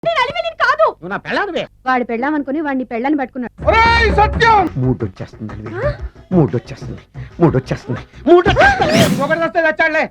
కాదు నువ్వు నా పెళ్ళానివే. వాడి పెళ్ళామనుకుని వాడిని పెళ్ళని పట్టుకున్నాడు. సత్యం మూడొచ్చేస్తుంది మూడొచ్చేస్తుంది మూడొచ్చేస్తుంది ఒకటి వస్తే వచ్చాడులే.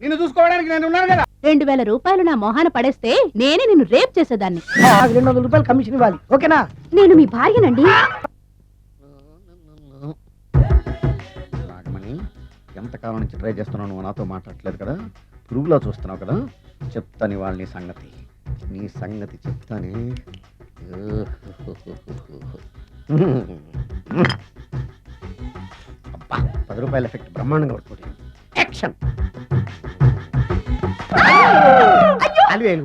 నిన్ను చూసుకోవడానికి నేను ఉన్నాను కదా. 2000 రూపాయలు నా మొహాన పడేస్తే నేనే నిన్ను రేప్ చేసేదాన్ని. 200 రూపాయలు కమిషన్ ఇవ్వాలి, ఓకేనా? నేను మీ భార్యనండి. నాగమణి, ఎంతకాలం నుంచి ట్రై చేస్తున్నావు, నువ్వు నాతో మాట్లాడట్లేదు కదా, పురుగులో చూస్తున్నావు కదా, చెప్తాను ఇవాళ నీ సంగతి చెప్తానే. అబ్బా, 10 రూపాయల ఎఫెక్ట్ బ్రహ్మాండంగా పడుతుంది. యాక్షన్. నేను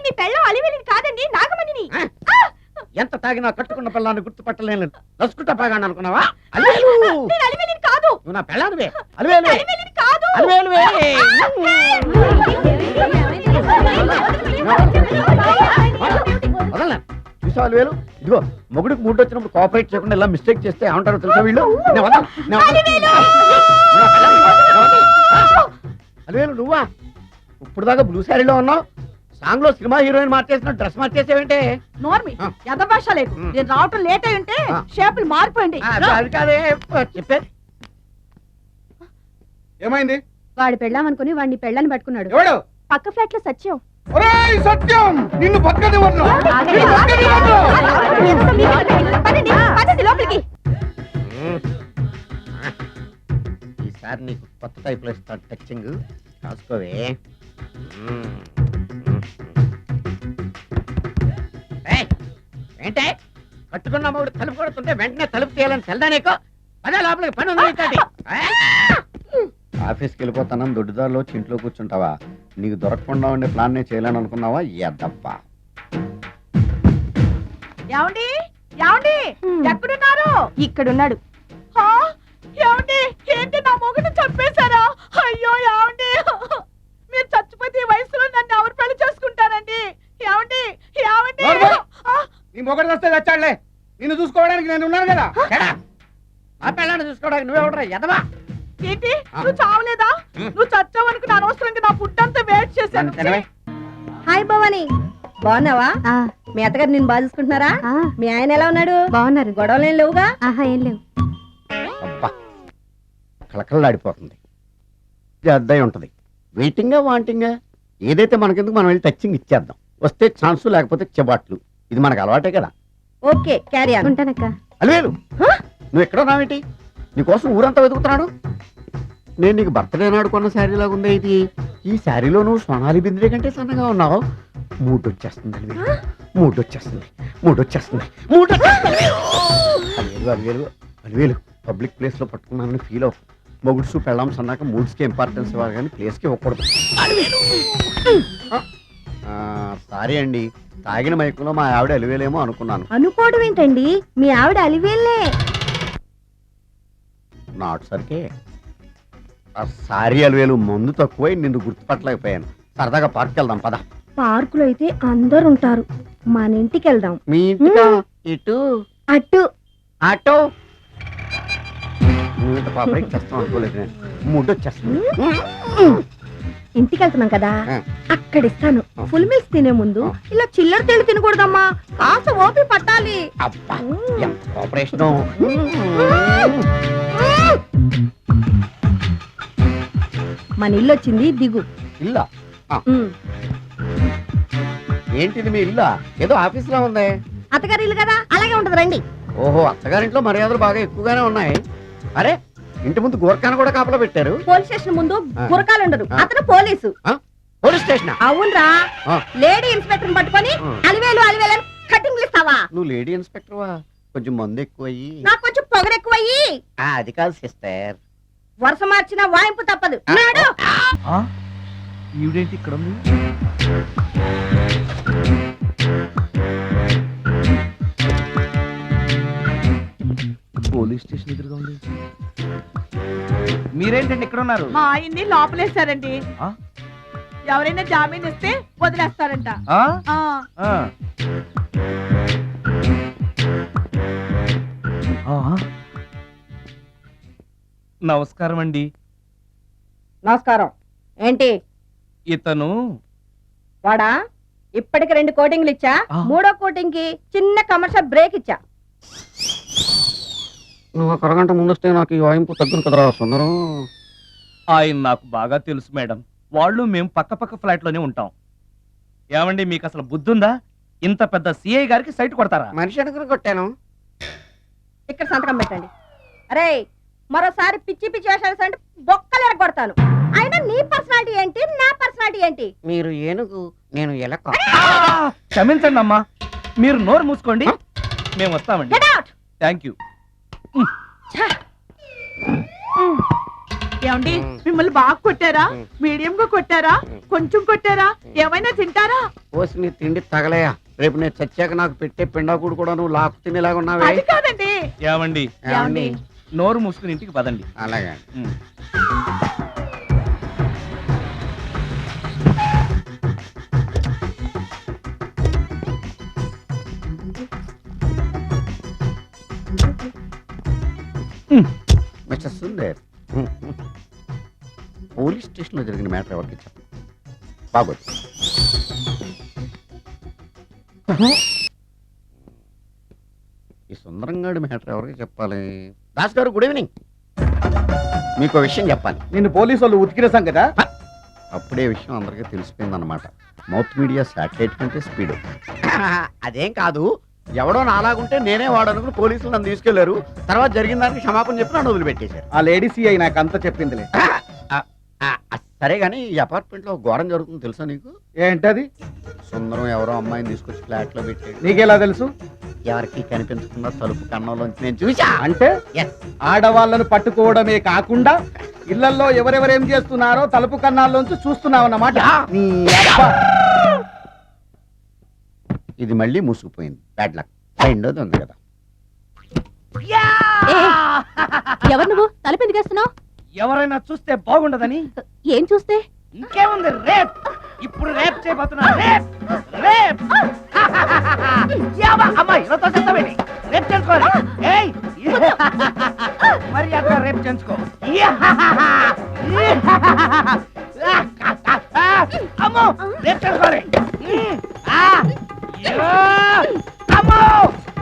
మీ పెళ్ళం అలివేలిని కాదండి, నాగమణిని. ఎంత తాగినా కట్టుకున్న పిల్లాన్ని గుర్తుపట్టలేను. నసుకుంటా పాగాను అనుకున్నావా? నేను అలివేలిని కాదు. నువ్వు నా పెళ్ళానివే. అలివేలు అలివేలిని కాదు. వదలనా చూసా అలివేలు? ఇదిగో మొగుడికి మూడు వచ్చినప్పుడు కోఆపరేట్ చేయకుండా ఇలా మిస్టేక్ చేస్తే ఏమంటారో తెలుసా వీళ్ళు? అలివేలు నువ్వా? ఇప్పుడు దాకా బ్లూ శారీలో ఉన్నావు, సాంగ్ లో సినిమా హీరోయిన్ మార్చేసిన డ్రెస్ మార్చేసేవంటే? నోర్మి భాష లేదు. నేను రావటం లేట్ అయి ఉంటే షేపులు మారిపోయింది. అది కాదే చెప్పేది. ఏమైంది? వాడి పెళ్ళామనుకుని వాడిని పెళ్ళని పట్టుకున్నాడు. ఎవడు? పక్క ఫ్లాట్ లో సత్యం. సత్యం నిన్ను లోపలికి. ఈసారి నీకు కొత్త టైప్ లో ఇస్తాను టచింగ్, కాసుకోవే. ఏంటే కట్టుకున్న మూడు తలుపు కొడుతుంటే వెంటనే తలుపు తీయాలని తెల్దా నీకు? పదే లోపలికి పని ఉంది. ఆఫీస్కి వెళ్ళిపోతాను, దొడ్డుదారిలో ఇంట్లో కూర్చుంటావా? నీకు దొరకకుండా ఉండే ప్లాన్ నేను చేయాలని అనుకున్నావా? ఎద్దప్పా. ఏమండి ఏమండి ఎక్కడున్నారు? ఇక్కడున్నాడు. ఏమండి ఏంటి నా మొగుడు చంపేశారా? అయ్యో ఏమండి, మీరు చచ్చిపోతే ఈ వయసులో నన్ను ఎవరు పెళ్లి చేసుకుంటారండి? ఏమండి ఏమండి? నీ మొగుడు వస్తే వచ్చాడులే, నిన్ను చూసుకోవడానికి నేను ఉన్నాను కదా. ఆ పిల్లాన్ని చూసుకోవడానికి నువ్వెవడరా ఎదవా? ఏంటి నువ్వు చావలేదా? నువ్వు చచ్చావనుకుని అనవసరంగా నా ఫుడ్ అంతా వేస్ట్ చేశాను. హాయ్ భవాని, బాగున్నావా? మీ అత్తగారు నేను బాగా చూసుకుంటున్నారా? మీ ఆయన ఎలా ఉన్నాడు? బాగున్నారు. గొడవలు ఏం లేవుగా? ఏం లేవు. అబ్బా కళకళలాడిపోతుంది. అద్దయి ఉంటది. వెయిటింగా వాంటింగా ఏదైతే మనకెందుకు, మనం వెళ్ళి టచింగ్ ఇచ్చేద్దాం. వస్తే ఛాన్సు, లేకపోతే చెబాట్లు. ఇది మనకు అలవాటే కదా. Okay carry on. ఉంటానక్క. అలివేలు నువ్వు ఎక్కడ ఉన్నావేంటి? నీకోసం ఊరంతా వెతుకుతున్నాడు. నేను నీకు బర్త్డే నాడు కొన్న శారీ లాగా ఉంది ఇది. ఈ శారీలో నువ్వు సోనాలి బింద్రే కంటే సన్నగా ఉన్నావు. మూడొచ్చేస్తుంది అలివేలు, మూడొచ్చేస్తుంది మూడొచ్చేస్తుంది మూడొచ్చేస్తుంది. అలివేలు అలివేలు పబ్లిక్ ప్లేస్ లో పట్టుకున్నానని ఫీల్ అవ్వు. మొగుడ్సు పెళ్ళాంస్ అన్నాక మూడ్స్కి ఇంపార్టెన్స్ ఇవ్వాలి కానీ ప్లేస్కి ఇవ్వకూడదు. సారీ అండి, తాగిన మైకులో మా ఆవిడ అలివేలేమో అనుకున్నాను. అనుకోవడం ఏంటండి, మీ ఆవిడ అలివేలే. నాట్ సరికే. సారీ అలివేలు, మందు తక్కువై నిన్ను గుర్తుపట్టలేకపోయాను. సరదాగా పార్క్ వెళ్దాం పద. పార్కులో అయితే అందరు ఉంటారు, మన ఇంటికి వెళ్దాం. మీ ఇంటికా? ఇటు అటు అటో. నువ్వు ఇంత పాపరేట్ చేస్తాం అనుకోలేదు నేను. మూడొచ్చేస్తుంది. ఇంటికి వెళ్తున్నాం కదా, అక్కడ ఇస్తాను. ఫుల్ మీల్స్ తినే ముందు ఇలా చిల్లర తెళ్ళు తినకూడదమ్మా, కాస్త ఓపి పట్టాలి. అబ్బా ఎంత కోఆపరేషన్. మన ఇల్లు వచ్చింది, దిగు. ఇల్లా? ఏంటిది మీ ఇల్లా? ఏదో ఆఫీస్ లో ఉంది. అత్తగారి ఇల్లు కదా, అలాగే ఉంటది, రండి. ఓహో, అత్తగారింట్లో మర్యాదలు బాగా ఎక్కువగానే ఉన్నాయి. అరే ఇంటి ముందు గోర్ఖాను కూడా కాపలా పెట్టారు. పోలీస్ స్టేషన్ ముందు గురకాలు ఉండరు, అతను పోలీసు. Police station? అవునరా, లేడీ ఇన్స్పెక్టర్ పట్టుకొని అలివేలు అలివేలు కటింగ్ ఇస్తావా? నువ్వు లేడీ ఇన్స్పెక్టర్ వా? కొంచెం మందు ఎక్కువయ్యి, నాకు కొంచెం పొగరు ఎక్కువయ్యి. అది కాదు సిస్టర్, వరుస మార్చిన వాయింపు తప్పదు. ఈవిడేంటి ఇక్కడ ఉంది? పోలీస్ స్టేషన్ ఎదురుగా ఉంది. మీరేంటండి ఇక్కడ ఉన్నారు? మా ఆయన్ని లోపలేశారండి. ఎవరైనా జామీన్ ఇస్తే వదిలేస్తారంట. నమస్కారం అండి. నమస్కారం. ఏంటి ఇతను? వాడా ఇప్పటికి 2 కోటింగ్లు ఇచ్చా, ఆ. 3వ కోటింగ్ కి చిన్న కమర్షియల్ బ్రేక్ ఇచ్చా. నువ్వు ఒక అరగంట ముందొస్తే నాకు ఈ వాయింపు తగ్గును కదరా సుందరం. ఆయన నాకు బాగా తెలుసు మేడం. వాళ్ళు మేము పక్క ఫ్లాట్ లోనే ఉంటాం. ఏమండి మీకు అసలు బుద్ధుందా? ఇంత పెద్ద సిఐ గారికి సైట్ కొడతారా? మనిషి అనుకుని కొట్టాను. ఇక్కడ సంతకం పెట్టండి. అరే మరోసారి పిచ్చి పిచ్చి వేషాలు అంటే బొక్కలు ఎరగొడతాను. అయినా నీ పర్సనాలిటీ ఏంటి, నా పర్సనాలిటీ ఏంటి? మీరు ఏనుగు, నేను ఎలక. క్షమించండి అమ్మా, మీరు నోరు మూసుకోండి, మేము వస్తామండి. Get out! Thank you. ఏమండి మిమ్మల్ని బాగా కొట్టారా, మీడియం గా కొట్టారా, కొంచెం కొట్టారా, ఏమైనా తింటారా? పోసి నీ తిండి తగలయా. రేపు నేను చచ్చాక నాకు పెట్టే పిండాకుడు కూడా నువ్వు లాక్కు తినేలాగా ఉన్నావే. అది కాదండి. ఏమండి ఏమండి? నోరు మూసుకుని ఇంటికి పదండి. అలాగే. ఉమ్. మిస్టర్ సుందర్, పోలీస్ స్టేషన్ లో జరిగిన మ్యాటర్ ఎవరికి చెప్పండి. బాగోదు. ఈ సుందరంగాడి మ్యాటర్ ఎవరికి చెప్పాలి? దాస్ గారు గుడ్ ఈవినింగ్. మీకు విషయం చెప్పాలి. నిన్ను పోలీసు వాళ్ళు ఉతికిరేసాం కదా. అప్పుడే విషయం అందరికీ తెలిసిపోయింది అనమాట. మౌత్ మీడియా శాటిలైట్ కంటే స్పీడ్. అదేం కాదు, ఎవడో నాలాగుంటే నేనే వాడనుకుని పోలీసులు నన్ను తీసుకెళ్లారు. తర్వాత జరిగిన దానికి క్షమాపణ చెప్పి నన్ను వదిలిపెట్టేశారు. ఆ లేడీ సిఐ నాకు అంతా చెప్పిందిలే. సరే గానీ ఈ అపార్ట్మెంట్ లో ఘోరం జరుగుతుంది తెలుసా నీకు? ఏంటది? సుందరం ఎవరో అమ్మాయిని తీసుకొచ్చి ఫ్లాట్ లో పెట్టాడు. నీకెలా తెలుసు? ఎవరికి కనిపించకుండా తలుపు కన్నంలోంచి నేను చూసా. అంటే ఆడవాళ్ళను పట్టుకోవడమే కాకుండా ఇళ్లలో ఎవరెవరేం చేస్తున్నారో తలుపు కన్నాల్లోంచి చూస్తున్నావు అన్నమాట. ఇది మళ్ళీ మూసుకుపోయింది. Bad luck. రెండోది ఉంది కదా. ఎవరు నువ్వు? తలుపు ఎందుకు వేస్తున్నావు? ఎవరైనా చూస్తే బాగుండదని. ఏం చూస్తే? ఇంకేముంది, రేప్. ఇప్పుడు రేప్ చేయబోతున్నా. Rape rape. అమ్మాయి రేప్ చేసుకోవాలి. ఏయ్ మరి అట్లా రేప్ చేసుకో. అమ్మో రేప్ చేసుకోవాలి. అమ్మో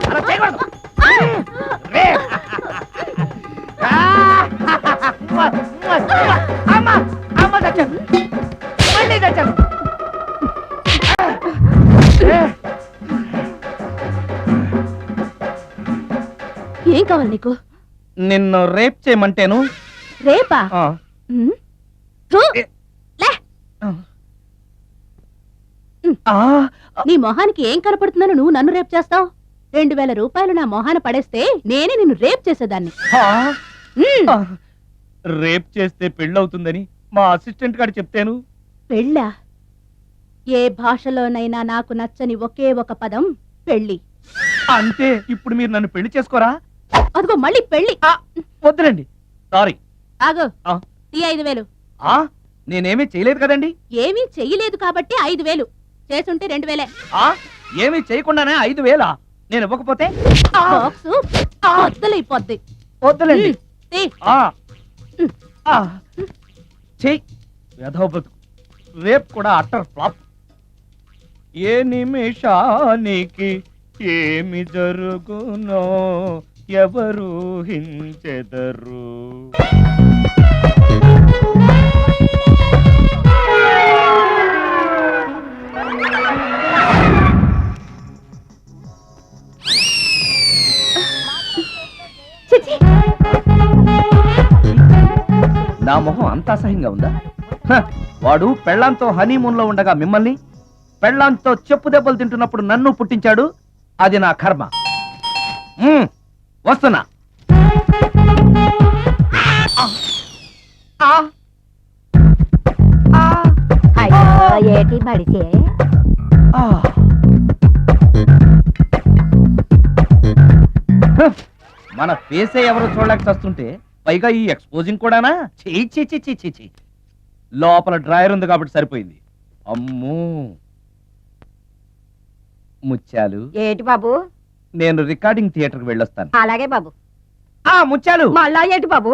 అలా చేయకూడదు. రేప్. అమ్మ అమ్మ చచ్చాను, మళ్ళీ చచ్చాను. ఏం కావాలి నీకు? నిన్ను రేప్ చేయమంటేను. రేపా? నీ మొహానికి ఏం కనపడుతుందని నువ్వు నన్ను రేప్ చేస్తావు? 2000 రూపాయలు నా మొహాన పడేస్తే నేనే నిన్ను రేప్ చేసేదాన్ని. రేప్ చేస్తే పెళ్ళవుతుందని మా అసిస్టెంట్ గారు చెప్తాను. పెళ్ళా? ఏ భాషలోనైనా నాకు నచ్చని ఒకే ఒక పదం పెళ్లి. అంటే ఇప్పుడు మీరు నన్ను పెళ్లి చేసుకోరా? అదిగో మళ్ళీ పెళ్లి. వద్దులండి, సారీ. ఆగో, ఆ. ఈ 5000. నేనేమీ చేయలేదు కదండి. ఏమీ చెయ్యలేదు కాబట్టి 5000. చేసుంటే 2000. ఏమీ చేయకుండానే 5000? నేను ఇవ్వకపోతే బాక్సు బద్దలైపోద్ది. వద్దులేండి. తీ. చెయ్యి. వేధవ బతుకు. రేప్ కూడా అట్టర్ ఫ్లాప్. ఏ నిమిషానికి ఏమి జరుగునో ఎవరు హించెదరు. నా మొహం అంత అసహ్యంగా ఉందా? వాడు పెళ్ళాంతో హనీమూన్ లో ఉండగా మిమ్మల్ని, పెళ్ళాంతో చెప్పు దెబ్బలు తింటున్నప్పుడు నన్ను పుట్టించాడు. అది నా కర్మ. వస్తున్నా. ఏటి మడిచే? మన ఫేసే ఎవరో చూడలేక చస్తుంటే పైగా ఈ ఎక్స్పోజింగ్ కూడానా? చీ. లోపల డ్రాయర్ ఉంది కాబట్టి సరిపోయింది. అమ్మో ముత్యాలు. ఏటి బాబు? నేను రికార్డింగ్ థియేటర్కి వెళ్ళొస్తాను. అలాగే బాబు. ముత్యాలు, మళ్ళా ఏటి బాబు?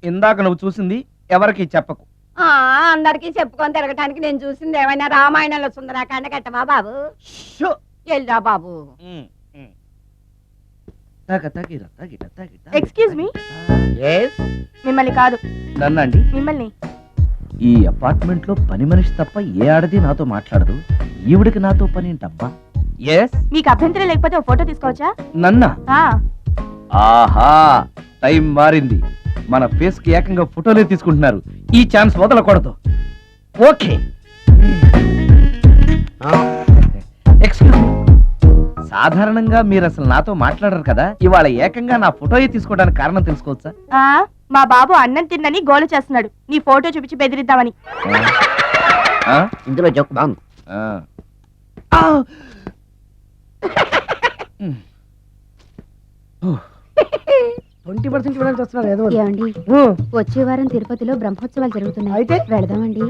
ఇందాక నువ్వు చూసింది ఎవరికి చెప్పకు. అందరికి చెప్పుకొని తిరగటానికి నేను చూసింది ఏమైనా రామాయణంలో సుందరాకాండ కట్టవా బాబు? షో. వెళ్ళరా బాబు. Excuse me, Yes? మిమ్మల్ని కాదు, నన్నండి. మిమ్మల్ని. ఈ అపార్ట్మెంట్ లో పని మనిషి తప్ప ఏ ఆడది నాతో మాట్లాడదు, ఈవిడికి నాతో పని ఏంటబ్బా? ఎస్. మీకు అభ్యంతరం లేకపోతే ఒక ఫోటో తీసుకోవచ్చా? నన్నా? ఆ, ఆహా, టైం మారింది. మన ఫేస్ కి ఏకంగా ఫోటోలే తీసుకుంటున్నారు. ఈ ఛాన్స్ వదలకూడదు. ఓకే. ఎక్స్క్యూజ్ మీ, సాధారణంగా మీరు అసలు నాతో మాట్లాడరు కదా, ఇవాళ ఏకంగా నా ఫోటో తీసుకోవడానికి కారణం తెలుసుకోవచ్చా? ఆ, మా బాబు అన్నం తిన్నని గోలు చేస్తున్నాడు, నీ ఫోటో చూపించి బెదిరిద్దామని. ఆ? ఇందులో జోక్ బాగుంది. ఆ. ఆ. 20% ఇవ్వడానికి వస్తున్నారు ఏదో ఏమండి వచ్చే వారం తిరుపతిలో బ్రహ్మోత్సవాలు జరుగుతున్నాయి, అయితే వెళదామండి.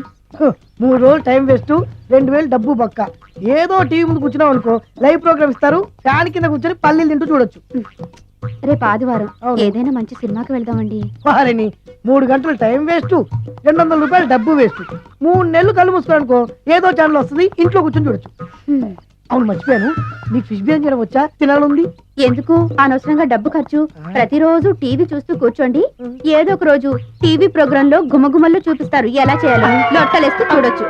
3 రోజులు టైం వేస్ట్, 2000 డబ్బు బక్క. ఏదో టీవీ ముందు కూర్చున్నాం అనుకో, లైవ్ ప్రోగ్రామ్ ఇస్తారు, ఫ్యాన్ కింద కూర్చొని పల్లీలు తింటూ చూడొచ్చు. రేపు ఆదివారం అవును. ఏదైనా మంచి సినిమాకి వెళ్దామండి. వారిని 3 గంటలు టైం వేస్ట్, 200 రూపాయలు డబ్బు వేస్ట్. 3 నెలలు కళ్ళు మూసుకో అనుకో, ఏదో ఛానల్ వస్తుంది, ఇంట్లో కూర్చొని చూడొచ్చు. హ్మ్. అవును మర్చిపోయాను, నీకు ఫిష్ బిర్యానీ చేయడం వచ్చా? తినాలుంది. ఎందుకు అనవసరంగా డబ్బు ఖర్చు? ప్రతిరోజు టీవీ చూస్తూ కూర్చోండి, ఏదో ఒక రోజు టీవీ ప్రోగ్రామ్ లో గుమగుమల్లో చూపిస్తారు ఎలా చేయాలో, లొట్టలేస్తూ చూడొచ్చు.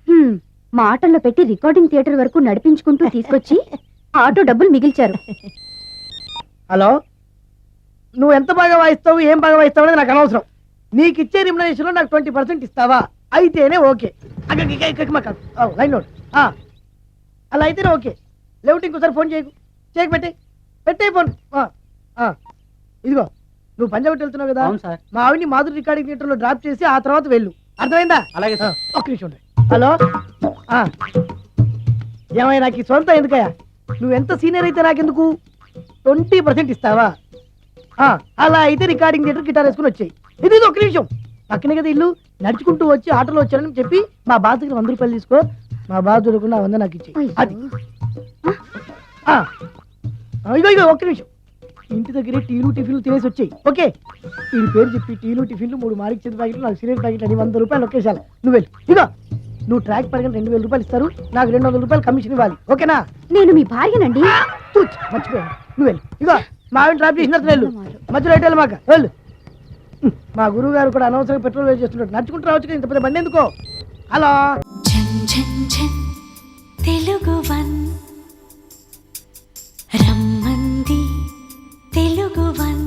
హ్మ్. మాటల్లో పెట్టి రికార్డింగ్ థియేటర్ వరకు నడిపించుకుంటూ తీసుకొచ్చి ఆటో డబ్బులు మిగిల్చారు. హలో, నువ్వు ఎంత బాగా వాయిస్తావు, ఏం బాగా వాయిస్తావు అనేది నాకు అనవసరం. నీకు ఇచ్చే రిమ్యునరేషన్ లో నాకు 20% ఇస్తావా? అయితేనే ఓకే. Line note. అలా అయితేనే ఓకే. లేవుటి ఇంకోసారి ఫోన్ చేయకు, పెట్టే ఫోన్. ఇదిగో, నువ్వు పంజాబ్ వెళ్తున్నావు కదా, మా ఆవిని మాధురి రికార్డింగ్ థియేటర్ లో డ్రాప్ చేసి ఆ తర్వాత వెళ్ళు, అర్థమైందా? అలాగే సార్. ఒక్క నిమిషం ఉండు. హలో, ఏమై నాకు ఈ సొంత ఎందుకయ్యా? నువ్వు ఎంత సీనియర్ అయితే నాకెందుకు? 20% ఇస్తావా? అలా అయితే రికార్డింగ్ థియేటర్ గిటార్ వేసుకుని వచ్చాయి. ఇది ఒక్క నిమిషం, పక్కనే కదా ఇల్లు, నడుచుకుంటూ వచ్చి ఆటోలో వచ్చానని చెప్పి మా బాధ దగ్గర 100 రూపాయలు తీసుకో. మా బాధ దొరకకుండా 100 నాకు ఇచ్చేయి. అది ఇగో ఒక్క నిమిషం, ఇంటి దగ్గరే టీలు టిఫిన్లు తినేసి వచ్చాయి. ఓకే, ఈ పేరు చెప్పి టీలు టిఫిన్లు 3 మారికి చెంది ప్యాకెట్లు, 4 సిగరెట్ ప్యాకెట్లు అని 100 రూపాయలు ఒకేసారి. నువ్వు వెళ్ళి ఇగో, నువ్వు ట్రాక్ పరిగణ 2000 రూపాయలు ఇస్తారు, నాకు 200 రూపాయలు కమిషన్ ఇవ్వాలి. ఓకేనా? నేను మీ భార్యనండి. మర్చిపోయాను. నువ్వు వెళ్ళి ఇగో, మా ఆవిడ డ్రాప్ చేసిన తర్వాత వెళ్ళు, మధ్యలో ఎటు మాక వెళ్ళు. మా గురువు గారు కూడా అనవసరంగా పెట్రోల్ వేస్ట్ చేస్తుంటాడు, నడుచుకుంటూ రావచ్చు కదా, ఇంత పెద్ద బండి ఎందుకో. హలో, తెలుగు వన్ రమ్మంది తెలుగు వన్.